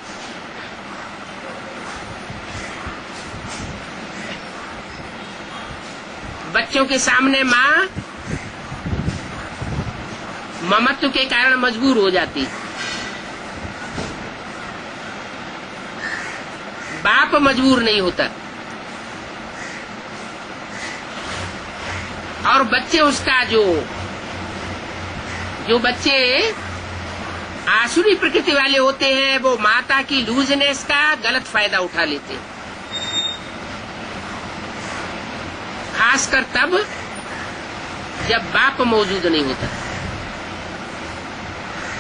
बच्चों के सामने माँ ममत्व के कारण मजबूर हो जाती। बाप मजबूर नहीं होता, और बच्चे उसका जो बच्चे आसुरी प्रकृति वाले होते हैं, वो माता की लूजनेस का गलत फायदा उठा लेते हैं, खासकर तब जब बाप मौजूद नहीं होता।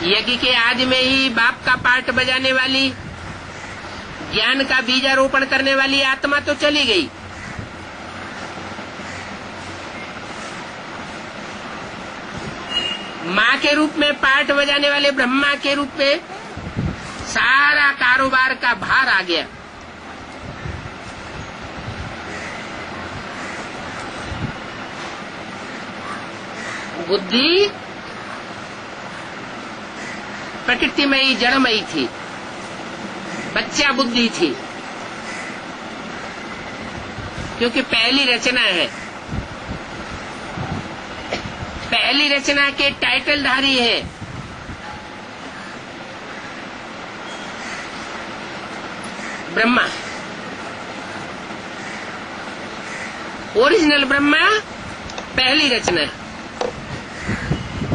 यज्ञ के आदि में ही बाप का पार्ट बजाने वाली, ज्ञान का बीजारोपण करने वाली आत्मा तो चली गई, माँ के रूप में पार्ट बजाने वाले ब्रह्मा के रूप में सारा कारोबार का भार आ गया। बुद्धि प्रकृतिमयी जड़मयी थी, बच्चा बुद्धि थी, क्योंकि पहली रचना है, पहली रचना के टाइटलधारी है। ब्रह्मा, ओरिजिनल ब्रह्मा पहली रचना है,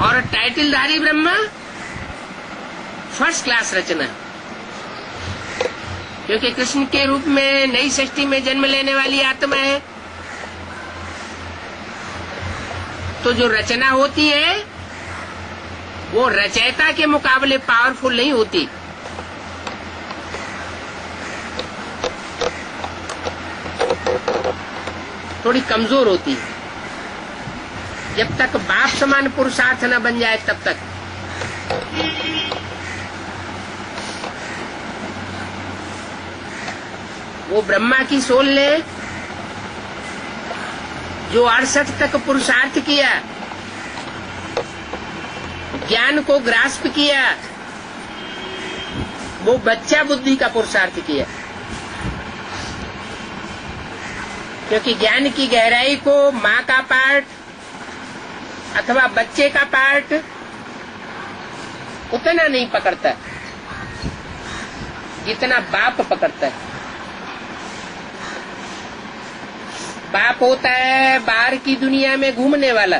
और टाइटलधारी ब्रह्मा फर्स्ट क्लास रचना है, क्योंकि कृष्ण के रूप में नई सृष्टि में जन्म लेने वाली आत्मा है। तो जो रचना होती है वो रचयिता के मुकाबले पावरफुल नहीं होती, थोड़ी कमजोर होती है। जब तक बाप समान पुरुषार्थ न बन जाए तब तक। वो ब्रह्मा की सोल ने जो 68 तक पुरुषार्थ किया, ज्ञान को ग्रास्प किया, वो बच्चा बुद्धि का पुरुषार्थ किया, क्योंकि ज्ञान की गहराई को माँ का पार्ट अथवा बच्चे का पार्ट उतना नहीं पकड़ता जितना बाप पकड़ता है। बाप होता है बाहर की दुनिया में घूमने वाला,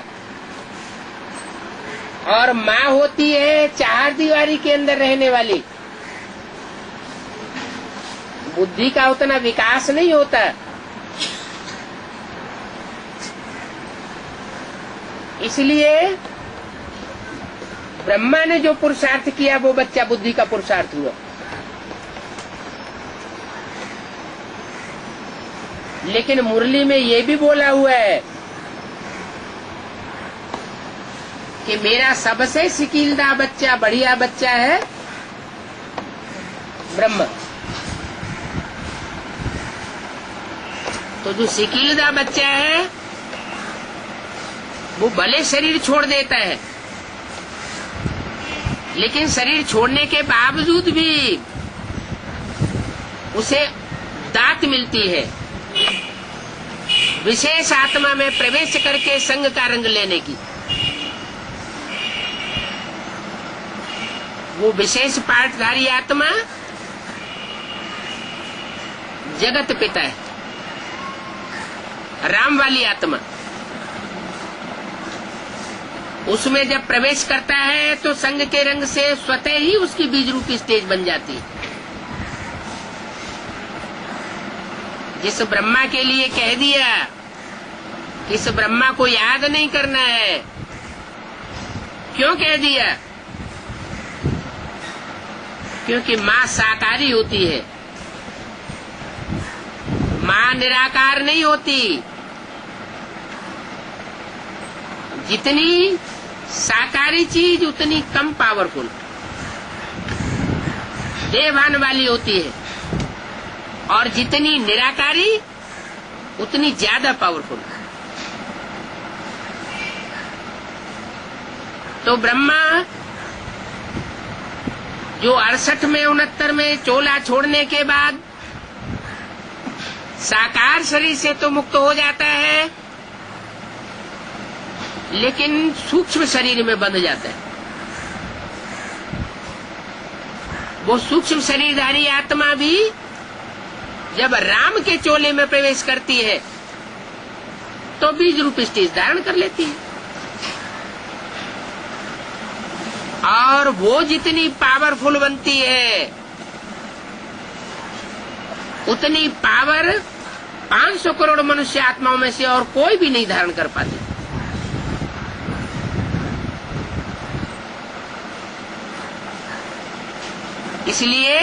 और माँ होती है चार दीवारी के अंदर रहने वाली। बुद्धि का उतना विकास नहीं होता, इसलिए ब्रह्मा ने जो पुरुषार्थ किया वो बच्चा बुद्धि का पुरुषार्थ हुआ। लेकिन मुरली में ये भी बोला हुआ है कि मेरा सबसे सिकीलदा बच्चा, बढ़िया बच्चा है ब्रह्म। तो जो सिकीलदा बच्चा है वो भले शरीर छोड़ देता है, लेकिन शरीर छोड़ने के बावजूद भी उसे दात मिलती है विशेष आत्मा में प्रवेश करके संग का रंग लेने की। वो विशेष पाठधारी आत्मा जगत पिता है, राम वाली आत्मा। उसमें जब प्रवेश करता है तो संग के रंग से स्वतः ही उसकी बीज रूपी स्टेज बन जाती है। जिस ब्रह्मा के लिए कह दिया कि इस ब्रह्मा को याद नहीं करना है, क्यों कह दिया? क्योंकि माँ साकारी होती है, माँ निराकार नहीं होती। जितनी साकारी चीज उतनी कम पावरफुल, देवान वाली होती है, और जितनी निराकारी उतनी ज्यादा पावरफुल। तो ब्रह्मा जो 68 में 69 में चोला छोड़ने के बाद साकार शरीर से तो मुक्त हो जाता है, लेकिन सूक्ष्म शरीर में बंध जाता है। वो सूक्ष्म शरीरधारी आत्मा भी जब राम के चोले में प्रवेश करती है तो बीज रूप स्टेज धारण कर लेती है। और वो जितनी पावरफुल बनती है उतनी पावर 500 करोड़ मनुष्य आत्माओं में से और कोई भी नहीं धारण कर पाती। इसलिए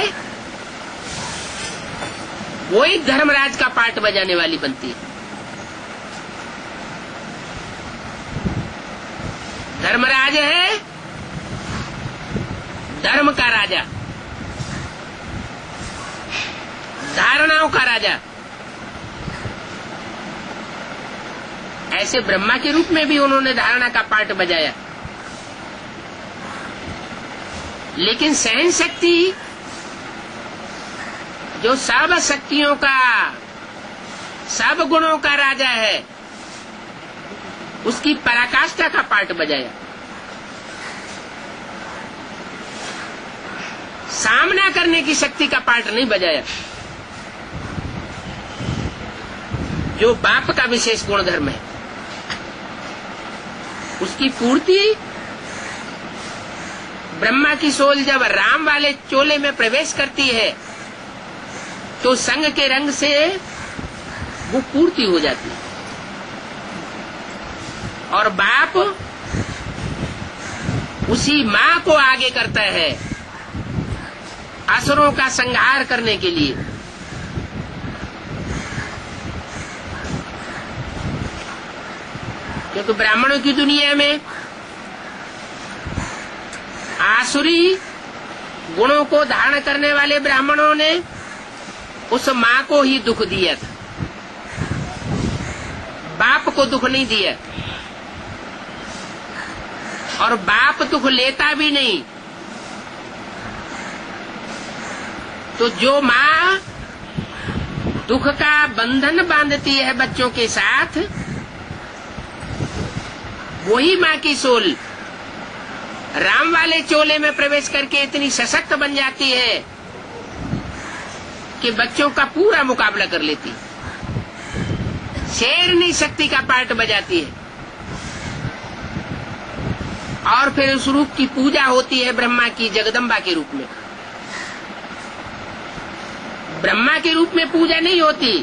वो ही धर्मराज का पार्ट बजाने वाली बनती है। धर्मराज है धर्म का राजा, धारणाओं का राजा। ऐसे ब्रह्मा के रूप में भी उन्होंने धारणा का पार्ट बजाया। लेकिन सहन शक्ति जो सब शक्तियों का, सब गुणों का राजा है, उसकी पराकाष्ठा का पार्ट बजाया। सामना करने की शक्ति का पार्ट नहीं बजाया, जो बाप का विशेष गुण धर्म है। उसकी पूर्ति ब्रह्मा की सोल जब राम वाले चोले में प्रवेश करती है तो संग के रंग से वो पूर्ति हो जाती है। और बाप उसी मां को आगे करता है असुरों का संहार करने के लिए। क्योंकि ब्राह्मणों की दुनिया में आसुरी गुणों को धारण करने वाले ब्राह्मणों ने उस मां को ही दुख दिया था, बाप को दुख नहीं दिया। और बाप दुख लेता भी नहीं। तो जो मां दुख का बंधन बांधती है बच्चों के साथ, वही मां की सोल राम वाले चोले में प्रवेश करके इतनी सशक्त बन जाती है कि बच्चों का पूरा मुकाबला कर लेती है। शेरनी शक्ति का पार्ट बजाती है। और फिर उस रूप की पूजा होती है ब्रह्मा की जगदम्बा के रूप में। ब्रह्मा के रूप में पूजा नहीं होती,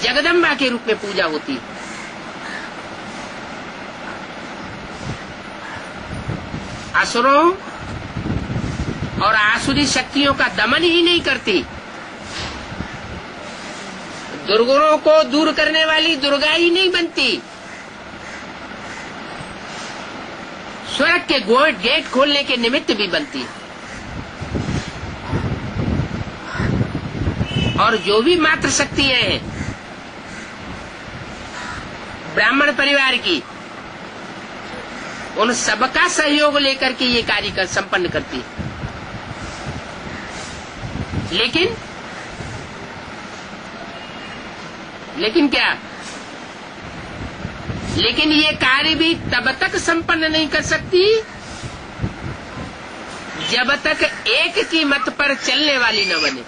जगदम्बा के रूप में पूजा होती है। असुरों और आसुरी शक्तियों का दमन ही नहीं करती, दुर्गुणों को दूर करने वाली दुर्गा ही नहीं बनती, स्वर्ग के गेट खोलने के निमित्त भी बनती है। और जो भी मात्र शक्तियां हैं ब्राह्मण परिवार की, उन सबका सहयोग लेकर के ये कार्य संपन्न करती है। लेकिन क्या? लेकिन ये कार्य भी तब तक संपन्न नहीं कर सकती जब तक एक की मत पर चलने वाली न बने।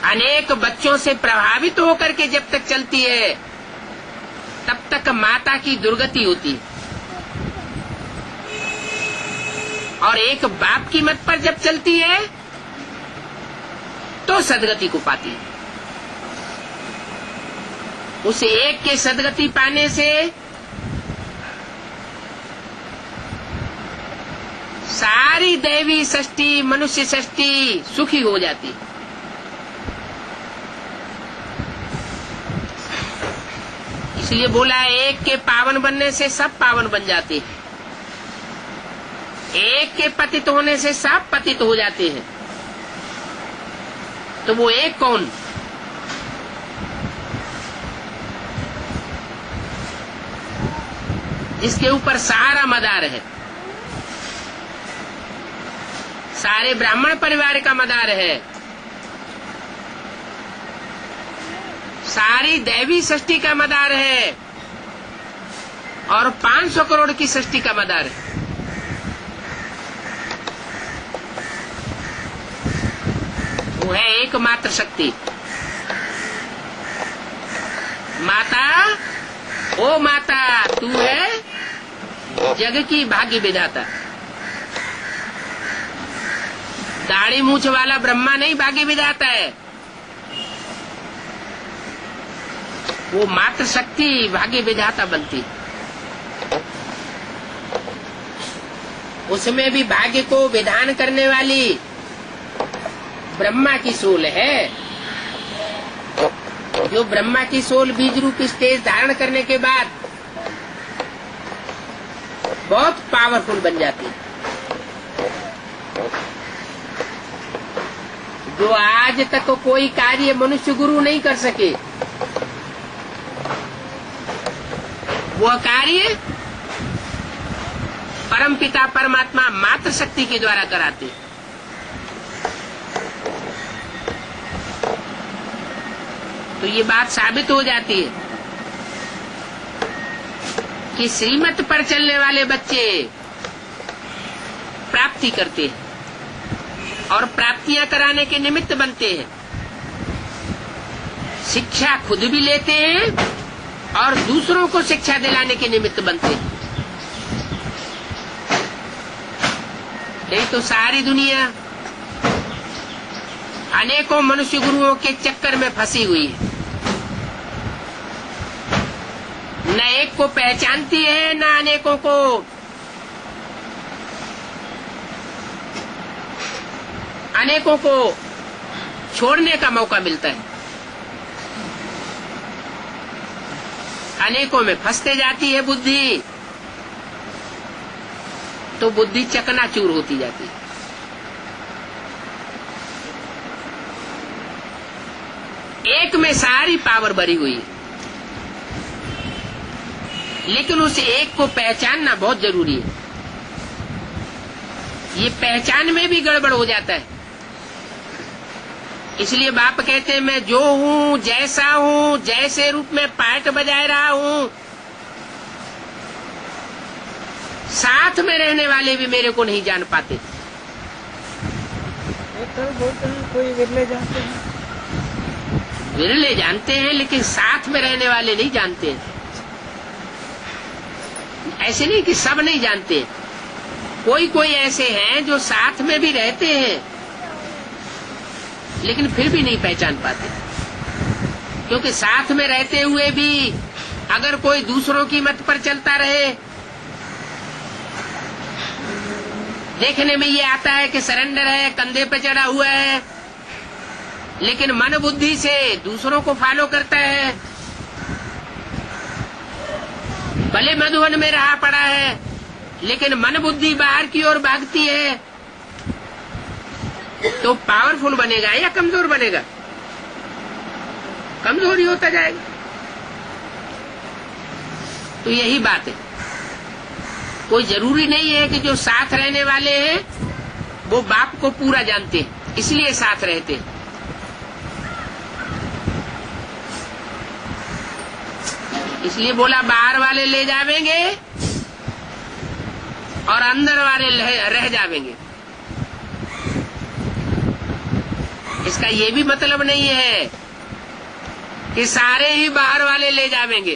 अनेक बच्चों से प्रभावित होकर के जब तक चलती है तब तक माता की दुर्गति होती है, और एक बाप की मत पर जब चलती है तो सदगति को पाती है। उस एक के सदगति पाने से सारी दैवी सृष्टि, मनुष्य सृष्टि सुखी हो जाती है। इसलिए बोला, एक के पावन बनने से सब पावन बन जाते हैं, एक के पतित होने से सब पतित हो जाते हैं। तो वो एक कौन? जिसके ऊपर सारा मदार है, सारे ब्राह्मण परिवार का मदार है, सारी दैवी सृष्टि का मदार है, और 500 करोड़ की सृष्टि का मदार है। वो है एकमात्र शक्ति। माता, ओ माता, तू है जग की भाग्य विधाता। दाढ़ी मूछ वाला ब्रह्मा नहीं भाग्य विधाता है, वो मात्र शक्ति भाग्य विधाता बनती। उसमें भी भाग्य को विधान करने वाली ब्रह्मा की सोल है। जो ब्रह्मा की सोल बीज रूप स्टेज धारण करने के बाद बहुत पावरफुल बन जाती है। जो आज तक कोई कार्य मनुष्य गुरु नहीं कर सके, वह कार्य परम पिता परमात्मा मात्र शक्ति के द्वारा कराते। तो ये बात साबित हो जाती है कि श्रीमत पर चलने वाले बच्चे प्राप्ति करते हैं और प्राप्तियां कराने के निमित्त बनते हैं। शिक्षा खुद भी लेते हैं और दूसरों को शिक्षा दिलाने के निमित्त बनते हैं। नहीं तो सारी दुनिया अनेकों मनुष्य गुरुओं के चक्कर में फंसी हुई है। न एक को पहचानती है, न अनेकों को छोड़ने का मौका मिलता है। अनेकों में फंसते जाती है बुद्धि, तो बुद्धि चकनाचूर होती जाती है। एक में सारी पावर भरी हुई है, लेकिन उस एक को पहचानना बहुत जरूरी है। ये पहचान में भी गड़बड़ हो जाता है। इसलिए बाप कहते हैं, मैं जो हूँ, जैसा हूँ, जैसे रूप में पाठ बजाए रहा हूँ, साथ में रहने वाले भी मेरे को नहीं जान पाते। बोलते हैं कोई विरले जानते हैं, विरले जानते हैं, लेकिन साथ में रहने वाले नहीं जानते हैं। ऐसे नहीं कि सब नहीं जानते, कोई कोई ऐसे हैं जो साथ में भी रहते हैं लेकिन फिर भी नहीं पहचान पाते। क्योंकि साथ में रहते हुए भी अगर कोई दूसरों की मत पर चलता रहे, देखने में ये आता है कि सरेंडर है, कंधे पे चढ़ा हुआ है, लेकिन मन बुद्धि से दूसरों को फॉलो करता है। भले मधुवन में रहा पड़ा है, लेकिन मन बुद्धि बाहर की ओर भागती है, तो पावरफुल बनेगा या कमजोर बनेगा? कमजोर ही होता जाएगा। तो यही बात है। कोई जरूरी नहीं है कि जो साथ रहने वाले हैं वो बाप को पूरा जानते हैं, इसलिए साथ रहते हैं। इसलिए बोला बाहर वाले ले जावेंगे और अंदर वाले रह जावेंगे। इसका ये भी मतलब नहीं है कि सारे ही बाहर वाले ले जावेंगे,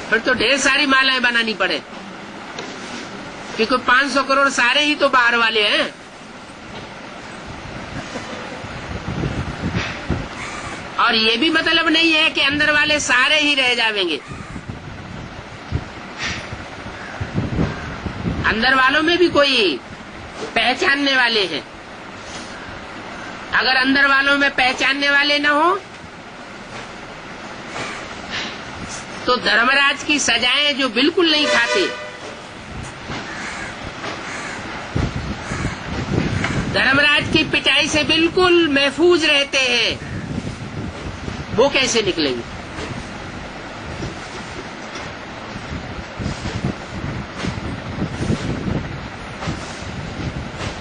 फिर तो ढेर सारी मालाएं बनानी पड़े, क्योंकि 500 करोड़ सारे ही तो बाहर वाले हैं। और ये भी मतलब नहीं है कि अंदर वाले सारे ही रह जावेंगे। अंदर वालों में भी कोई पहचानने वाले हैं। अगर अंदर वालों में पहचानने वाले न हो तो धर्मराज की सजाएं जो बिल्कुल नहीं खाते, धर्मराज की पिटाई से बिल्कुल महफूज रहते हैं, वो कैसे निकलेंगे?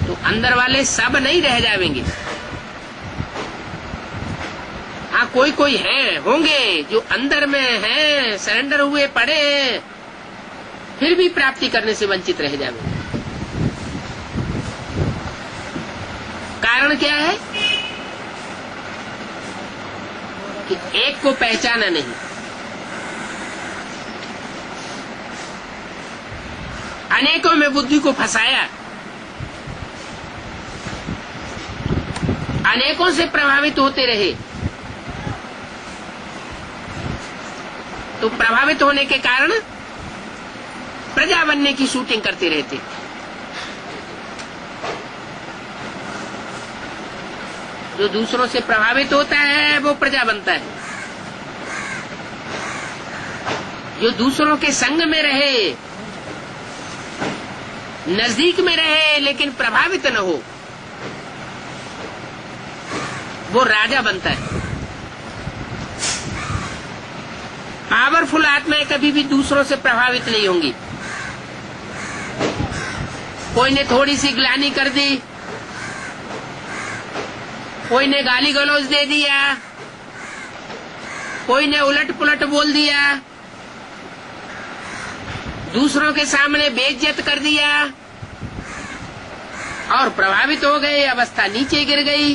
तो अंदर वाले सब नहीं रह जाएंगे। हाँ, कोई कोई हैं, होंगे जो अंदर में हैं, सरेंडर हुए पड़े हैं, फिर भी प्राप्ति करने से वंचित रह जावे। कारण क्या है कि एक को पहचाना नहीं, अनेकों में बुद्धि को फंसाया, अनेकों से प्रभावित होते रहे, तो प्रभावित होने के कारण प्रजा बनने की शूटिंग करते रहते। जो दूसरों से प्रभावित होता है वो प्रजा बनता है। जो दूसरों के संग में रहे, नजदीक में रहे लेकिन प्रभावित न हो, वो राजा बनता है। पावरफुल आत्माएं कभी भी दूसरों से प्रभावित नहीं होंगी। कोई ने थोड़ी सी ग्लानि कर दी, कोई ने गाली गलौज दे दिया, कोई ने उलट पुलट बोल दिया, दूसरों के सामने बेइज्जत कर दिया और प्रभावित हो गए, अवस्था नीचे गिर गई,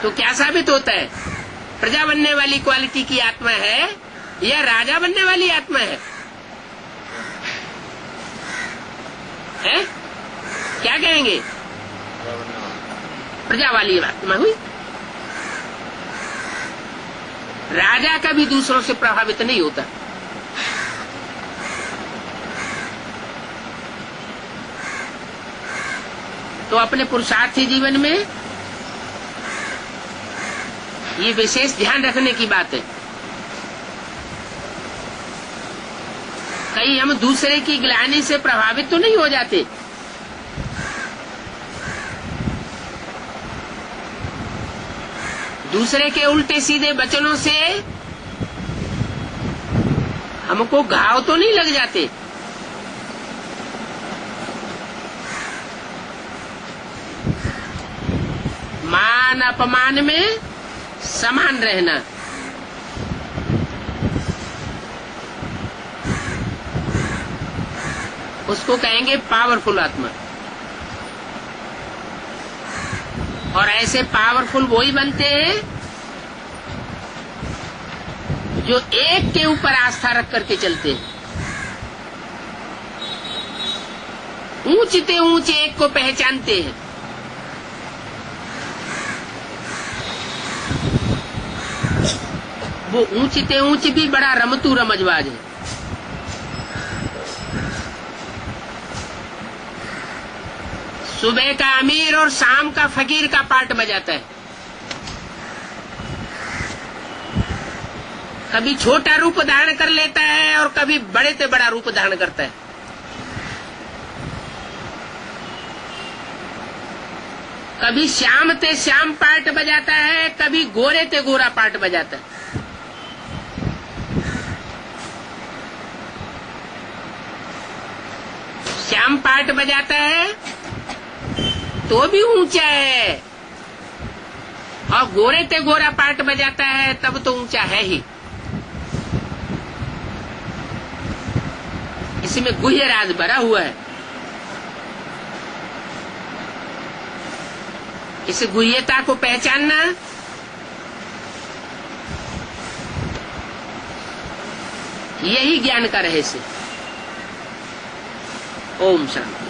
तो क्या साबित होता है? प्रजा बनने वाली क्वालिटी की आत्मा है या राजा बनने वाली आत्मा है? हैं? क्या कहेंगे? प्रजा वाली आत्मा हुई। राजा कभी दूसरों से प्रभावित नहीं होता। तो अपने पुरुषार्थी जीवन में ये विशेष ध्यान रखने की बात है। कहीं हम दूसरे की ग्लानि से प्रभावित तो नहीं हो जाते। दूसरे के उल्टे सीधे वचनों से हमको घाव तो नहीं लग जाते। मान अपमान में समान रहना, उसको कहेंगे पावरफुल आत्मा। और ऐसे पावरफुल वही बनते हैं जो एक के ऊपर आस्था रख करके चलते हैं। ऊंचते ऊंचे एक को पहचानते हैं। वो ऊंचते ऊंच भी बड़ा रमतू रमजबाज है। सुबह का अमीर और शाम का फकीर का पार्ट बजाता है। कभी छोटा रूप धारण कर लेता है और कभी बड़े से बड़ा रूप धारण करता है। कभी श्याम ते श्याम पार्ट बजाता है, कभी गोरे ते गोरा पार्ट बजाता है। श्याम पार्ट बजाता है तो भी ऊंचा है, और गोरे ते गोरा पार्ट बजाता है तब तो ऊंचा है ही। इसमें गुह्य राज भरा हुआ है। इस गुह्यता को पहचानना यही ज्ञान का रहस्य। ओम शांति।